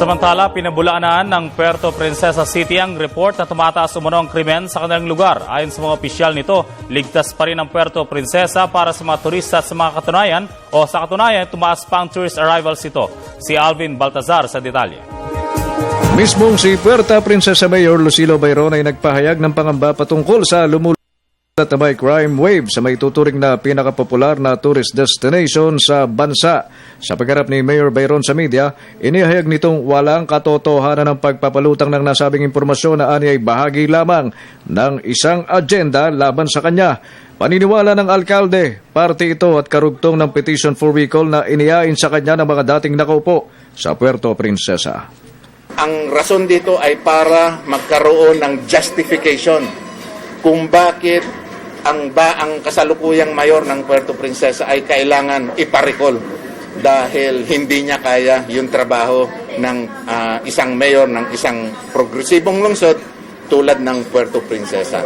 Samantala, pinabulaanan ng Puerto Princesa City ang report na tumataas umano ang krimen sa kanilang lugar. Ayon sa mga opisyal nito, ligtas pa rin ang Puerto Princesa para sa mga turista at sa mga katunayan, tumaas pa ang tourist arrivals ito. Si Alvin Baltazar sa detalye. Mismong si Puerto Princesa Mayor Lucilo Bayron ay nagpahayag ng pangamba patungkol sa lumulunod na may crime wave sa may tuturing na pinakapopular na tourist destination sa bansa. Sa pagharap ni Mayor Bayron sa media, inihayag nitong walang katotohanan ng pagpapalutang ng nasabing impormasyon na ani ay bahagi lamang ng isang agenda laban sa kanya. Paniniwala ng alkalde, parte ito at karugtong ng petition for recall na inihain sa kanya ng mga dating nakaupo sa Puerto Princesa. Ang rason dito ay para magkaroon ng justification kung bakit ang kasalukuyang mayor ng Puerto Princesa ay kailangan iparicall dahil hindi niya kaya yung trabaho ng isang mayor ng isang progresibong lungsod tulad ng Puerto Princesa.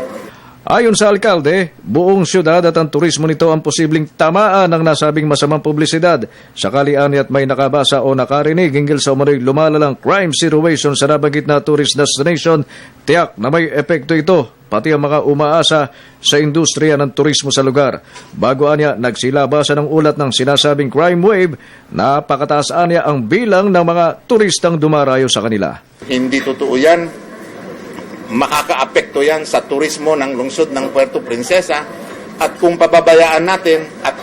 Ayon sa alkalde, buong syudad at ang turismo nito ang posibleng tamaan ng nasabing masamang publisidad. Sakali at may nakabasa o nakarinig hinggil sa umano'y lumalalang crime situation sa nabanggit na tourist destination, tiyak na may epekto ito, pati ang mga umaasa sa industriya ng turismo sa lugar. Bago anya, nagsilabasa ng ulat ng sinasabing crime wave, napakataas anya ang bilang ng mga turistang dumarayo sa kanila. Hindi totoo yan. Makakaapekto yan sa turismo ng lungsod ng Puerto Princesa at kung pababayaan natin at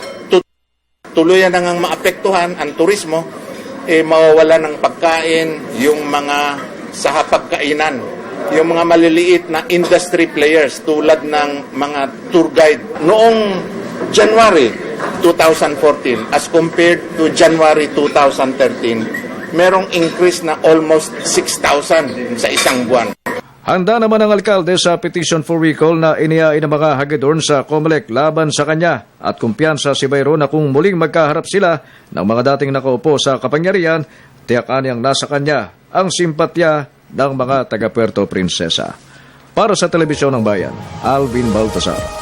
tuluyan na ngang maapektuhan ang turismo, mawawala ng pagkain yung mga sa hapagkainan, yung mga maliliit na industry players tulad ng mga tour guide. Noong January 2014 as compared to January 2013, merong increase na almost 6,000 sa isang buwan. Handa naman ang alkalde sa petition for recall na inihain ng mga hagedorn sa COMELEC laban sa kanya at kumpiyansa si Bayron na kung muling magkaharap sila ng mga dating nakaupo sa kapangyarihan, tiyakan niyang nasa kanya ang simpatya ng mga taga Puerto Princesa. Para sa Telebisyon ng Bayan, Alvin Baltazar.